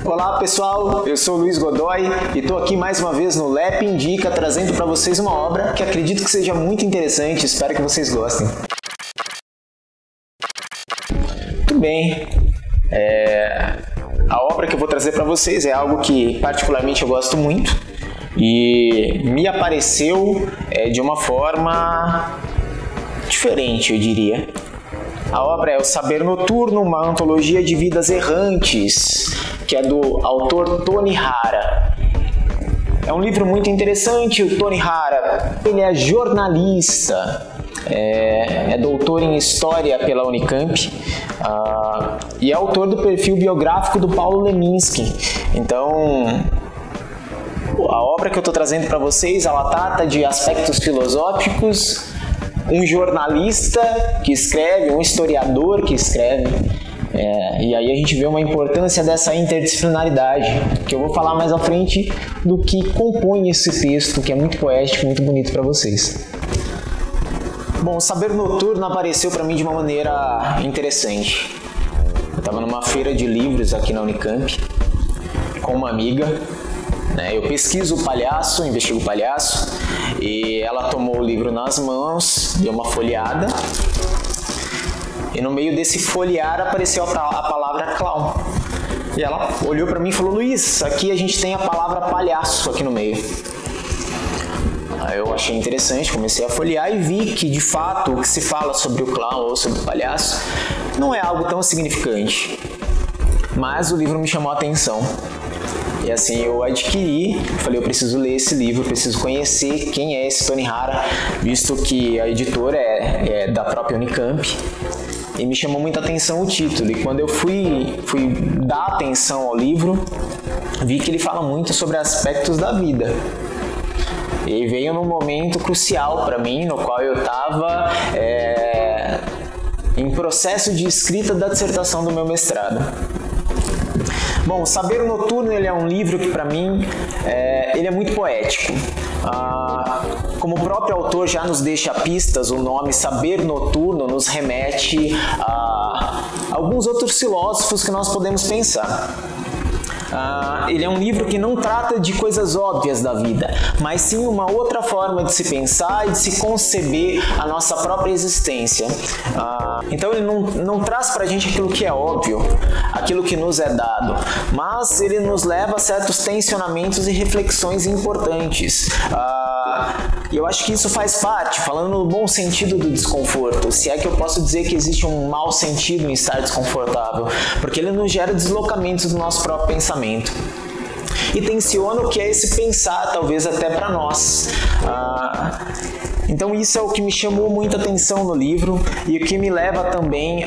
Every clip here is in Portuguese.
Olá pessoal, eu sou o Luiz Godoy e estou aqui mais uma vez no LEP Indica, trazendo para vocês uma obra que acredito que seja muito interessante, espero que vocês gostem. Muito bem, a obra que eu vou trazer para vocês é algo que particularmente eu gosto muito e me apareceu de uma forma diferente, eu diria. A obra é O Saber Noturno, uma antologia de vidas errantes, que é do autor Tony Hara. É um livro muito interessante. O Tony Hara, ele é jornalista, é doutor em História pela Unicamp e é autor do perfil biográfico do Paulo Leminski. Então, a obra que eu estou trazendo para vocês, ela trata de aspectos filosóficos, um jornalista que escreve, um historiador que escreve, e aí a gente vê uma importância dessa interdisciplinaridade, que eu vou falar mais à frente do que compõe esse texto, que é muito poético, muito bonito para vocês. Bom, o Saber Noturno apareceu para mim de uma maneira interessante. Eu estava numa feira de livros aqui na Unicamp, com uma amiga. Eu pesquiso o palhaço, investigo o palhaço, e ela tomou o livro nas mãos, deu uma folheada, e no meio desse folhear apareceu a palavra clown. E ela olhou para mim e falou: Luiz, aqui a gente tem a palavra palhaço aqui no meio. Aí eu achei interessante, comecei a folhear e vi que de fato o que se fala sobre o clown ou sobre o palhaço não é algo tão significante, mas o livro me chamou a atenção. E assim eu adquiri, falei, eu preciso ler esse livro, preciso conhecer quem é esse Tony Hara, visto que a editora é da própria Unicamp, e me chamou muita atenção o título. E quando eu fui dar atenção ao livro, vi que ele fala muito sobre aspectos da vida. E veio num momento crucial para mim, no qual eu estava em processo de escrita da dissertação do meu mestrado. Bom, O Saber Noturno, ele é um livro que para mim ele é muito poético. Como o próprio autor já nos deixa pistas, o nome Saber Noturno nos remete a alguns outros filósofos que nós podemos pensar. Ele é um livro que não trata de coisas óbvias da vida, mas sim uma outra forma de se pensar e de se conceber a nossa própria existência. Então ele não traz pra gente aquilo que é óbvio, aquilo que nos é dado, mas ele nos leva a certos tensionamentos e reflexões importantes. E eu acho que isso faz parte, falando no bom sentido do desconforto, se é que eu posso dizer que existe um mau sentido em estar desconfortável, porque ele nos gera deslocamentos do nosso próprio pensamento. E tensiona o que é esse pensar, talvez até para nós. Então isso é o que me chamou muita atenção no livro e o que me leva também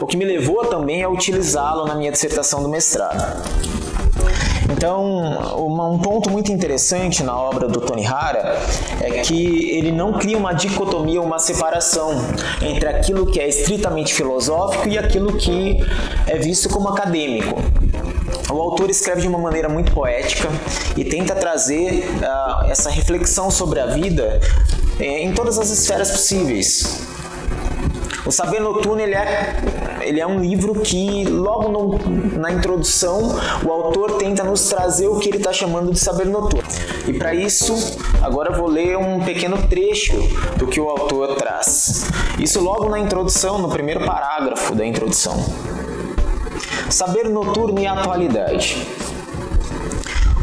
o que me levou também a utilizá-lo na minha dissertação do mestrado. Então, um ponto muito interessante na obra do Tony Hara é que ele não cria uma dicotomia, uma separação entre aquilo que é estritamente filosófico e aquilo que é visto como acadêmico. O autor escreve de uma maneira muito poética e tenta trazer essa reflexão sobre a vida em todas as esferas possíveis. O Saber Noturno ele é um livro que logo na introdução o autor tenta nos trazer o que ele está chamando de Saber Noturno. E para isso, agora eu vou ler um pequeno trecho do que o autor traz. Isso logo na introdução, no primeiro parágrafo da introdução. Saber Noturno e Atualidade.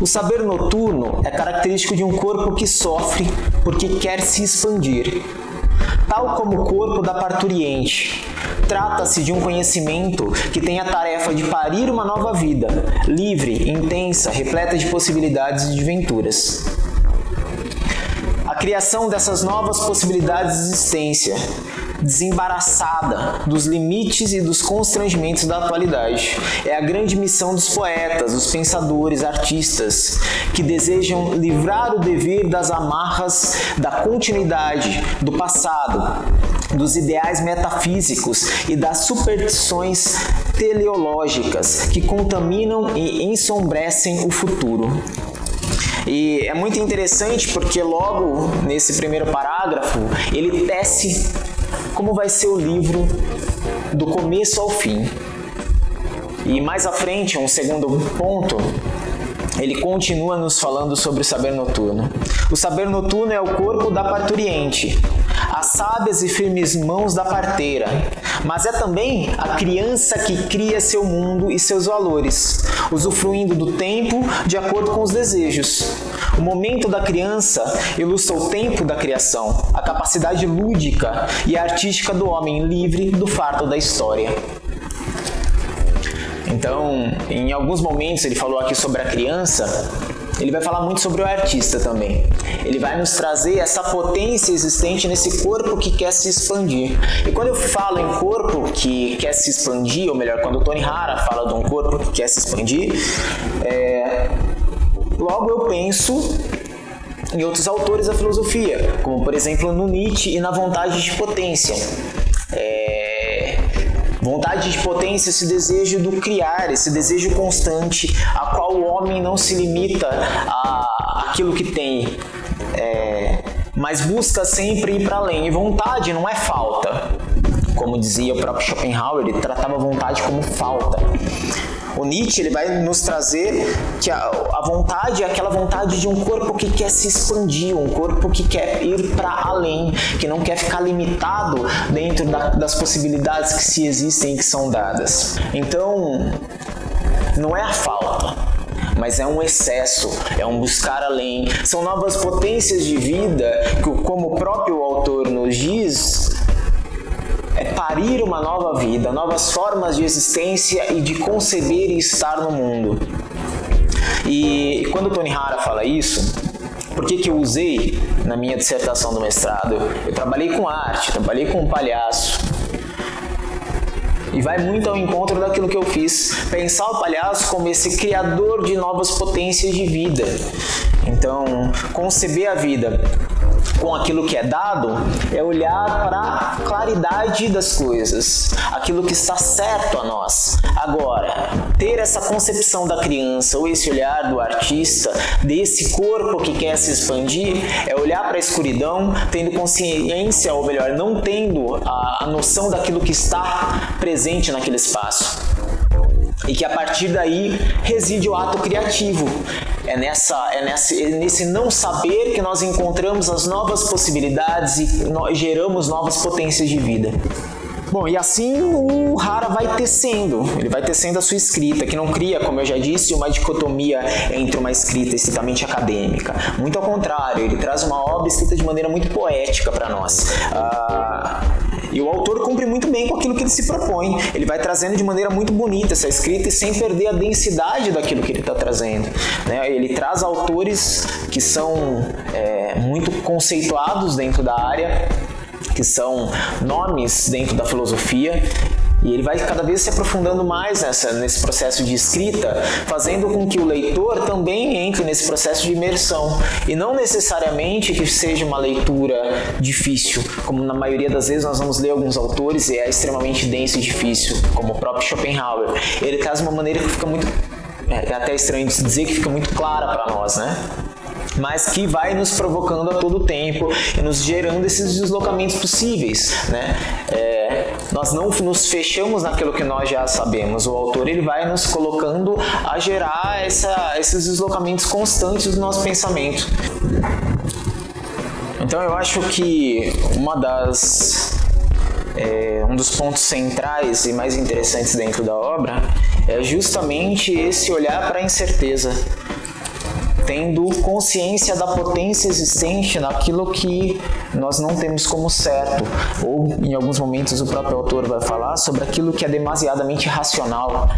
O saber noturno é característico de um corpo que sofre porque quer se expandir. Tal como o corpo da parturiente, trata-se de um conhecimento que tem a tarefa de parir uma nova vida, livre, intensa, repleta de possibilidades e de venturas. A criação dessas novas possibilidades de existência, desembaraçada dos limites e dos constrangimentos da atualidade, é a grande missão dos poetas, dos pensadores, artistas, que desejam livrar o dever das amarras da continuidade, do passado, dos ideais metafísicos e das superstições teleológicas que contaminam e ensombrecem o futuro. E é muito interessante porque logo nesse primeiro parágrafo ele tece como vai ser o livro do começo ao fim. E mais à frente, um segundo ponto, ele continua nos falando sobre o saber noturno. O saber noturno é o corpo da parturiente, as sábias e firmes mãos da parteira, mas é também a criança que cria seu mundo e seus valores, usufruindo do tempo de acordo com os desejos. O momento da criança ilustra o tempo da criação, a capacidade lúdica e artística do homem livre do fardo da história. Então, em alguns momentos ele falou aqui sobre a criança, ele vai falar muito sobre o artista também. Ele vai nos trazer essa potência existente nesse corpo que quer se expandir. E quando eu falo em corpo que quer se expandir, ou melhor, quando o Tony Hara fala de um corpo que quer se expandir, logo eu penso em outros autores da filosofia, como por exemplo no Nietzsche e na vontade de potência. Vontade de potência, esse desejo do criar, esse desejo constante, a qual o homem não se limita àquilo que tem, mas busca sempre ir para além. E vontade não é falta, como dizia o próprio Schopenhauer, ele tratava a vontade como falta. O Nietzsche ele vai nos trazer que a vontade é aquela vontade de um corpo que quer se expandir, um corpo que quer ir para além, que não quer ficar limitado dentro das possibilidades que se existem e que são dadas. Então, não é a falta, mas é um excesso, é um buscar além. São novas potências de vida que, como o próprio autor nos diz, é parir uma nova vida, novas formas de existência e de conceber e estar no mundo. E quando o Tony Hara fala isso, por que eu usei na minha dissertação do mestrado? Eu trabalhei com arte, trabalhei com palhaço. E vai muito ao encontro daquilo que eu fiz, pensar o palhaço como esse criador de novas potências de vida. Então, conceber a vida com aquilo que é dado é olhar para a claridade das coisas, aquilo que está certo a nós. Agora, ter essa concepção da criança ou esse olhar do artista, desse corpo que quer se expandir, é olhar para a escuridão tendo consciência, ou melhor, não tendo a noção daquilo que está presente naquele espaço. E que a partir daí reside o ato criativo. É nesse não saber que nós encontramos as novas possibilidades e nós geramos novas potências de vida. Bom, e assim o Hara vai tecendo, ele vai tecendo a sua escrita, que não cria, como eu já disse, uma dicotomia entre uma escrita estritamente acadêmica. Muito ao contrário, ele traz uma obra escrita de maneira muito poética para nós. E o autor cumpre muito bem com aquilo que ele se propõe. Ele vai trazendo de maneira muito bonita essa escrita e sem perder a densidade daquilo que ele está trazendo, né? Ele traz autores que são muito conceituados dentro da área, que são nomes dentro da filosofia, e ele vai cada vez se aprofundando mais nesse processo de escrita, fazendo com que o leitor também entre nesse processo de imersão, e não necessariamente que seja uma leitura difícil, como na maioria das vezes nós vamos ler alguns autores e é extremamente denso e difícil, como o próprio Schopenhauer. Ele traz uma maneira que fica muito, é até estranho de se dizer, que fica muito clara para nós, né? Mas que vai nos provocando a todo tempo e nos gerando esses deslocamentos possíveis, né? Nós não nos fechamos naquilo que nós já sabemos. O autor ele vai nos colocando a gerar esses deslocamentos constantes do nosso pensamento. Então eu acho que um dos pontos centrais e mais interessantes dentro da obra é justamente esse olhar para a incerteza, tendo consciência da potência existente naquilo que nós não temos como certo, ou em alguns momentos o próprio autor vai falar sobre aquilo que é demasiadamente racional,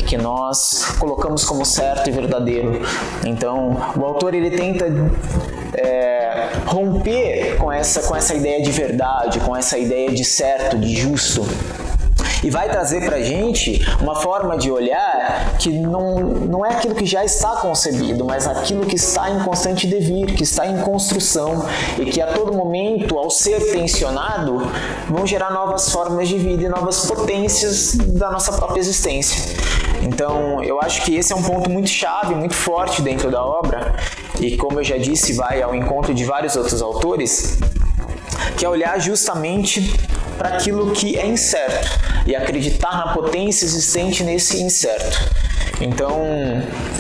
que nós colocamos como certo e verdadeiro. Então o autor ele tenta romper com essa ideia de verdade, com essa ideia de certo, de justo, e vai trazer pra gente uma forma de olhar que não é aquilo que já está concebido, mas aquilo que está em constante devir, que está em construção e que a todo momento, ao ser tensionado, vão gerar novas formas de vida e novas potências da nossa própria existência. Então, eu acho que esse é um ponto muito chave, muito forte dentro da obra, e como eu já disse, vai ao encontro de vários outros autores, que é olhar justamente para aquilo que é incerto e acreditar na potência existente nesse incerto. Então,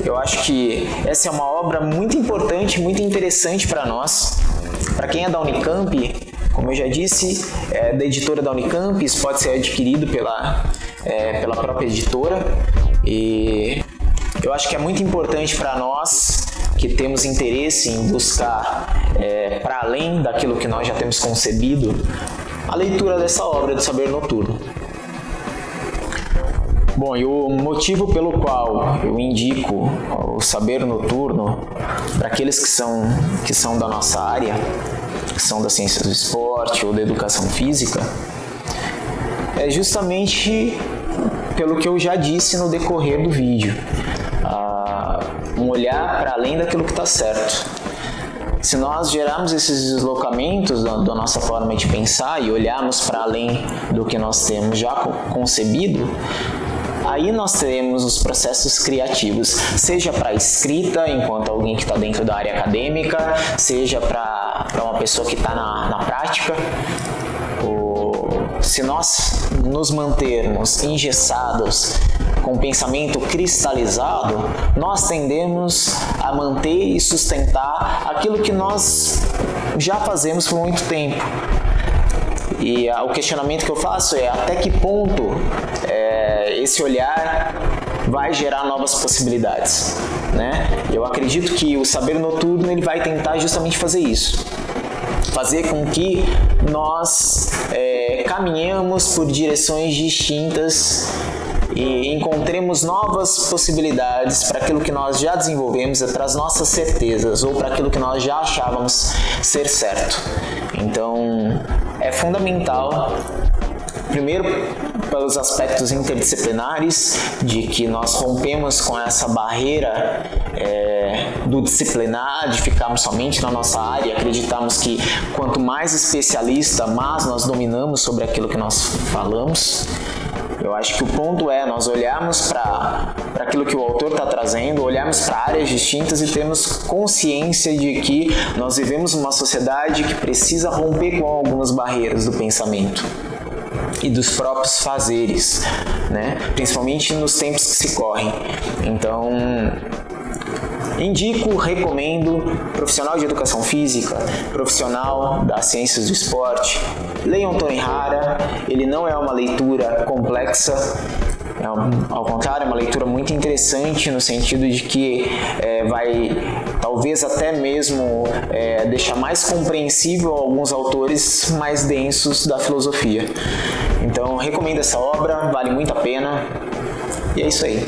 eu acho que essa é uma obra muito importante, muito interessante para nós. Para quem é da Unicamp, como eu já disse, é da editora da Unicamp, isso pode ser adquirido pela própria editora. E eu acho que é muito importante para nós que temos interesse em buscar para além daquilo que nós já temos concebido, a leitura dessa obra do Saber Noturno. Bom, e o motivo pelo qual eu indico o Saber Noturno para aqueles que são da nossa área, que são das ciências do esporte ou da educação física, é justamente pelo que eu já disse no decorrer do vídeo. Um olhar para além daquilo que está certo. Se nós gerarmos esses deslocamentos da nossa forma de pensar e olharmos para além do que nós temos já concebido, aí nós teremos os processos criativos, seja para a escrita, enquanto alguém que está dentro da área acadêmica, seja para uma pessoa que está na prática. Se nós nos mantermos engessados com o pensamento cristalizado, nós tendemos a manter e sustentar aquilo que nós já fazemos por muito tempo. E o questionamento que eu faço é até que ponto esse olhar vai gerar novas possibilidades, né? Eu acredito que o Saber Noturno ele vai tentar justamente fazer isso. Fazer com que nós caminhemos por direções distintas e encontremos novas possibilidades para aquilo que nós já desenvolvemos, para as nossas certezas ou para aquilo que nós já achávamos ser certo. Então, é fundamental, primeiro, pelos aspectos interdisciplinares, de que nós rompemos com essa barreira do disciplinar, de ficarmos somente na nossa área, acreditamos que quanto mais especialista, mais nós dominamos sobre aquilo que nós falamos. Eu acho que o ponto é nós olharmos para aquilo que o autor está trazendo, olharmos para áreas distintas e termos consciência de que nós vivemos uma sociedade que precisa romper com algumas barreiras do pensamento e dos próprios fazeres, né? Principalmente nos tempos que se correm. Então, indico, recomendo, profissional de educação física, profissional das ciências do esporte, leiam Tony Hara. Ele não é uma leitura complexa, ao contrário, é uma leitura muito interessante no sentido de que vai talvez até mesmo deixar mais compreensível alguns autores mais densos da filosofia. Então, recomendo essa obra, vale muito a pena, e é isso aí.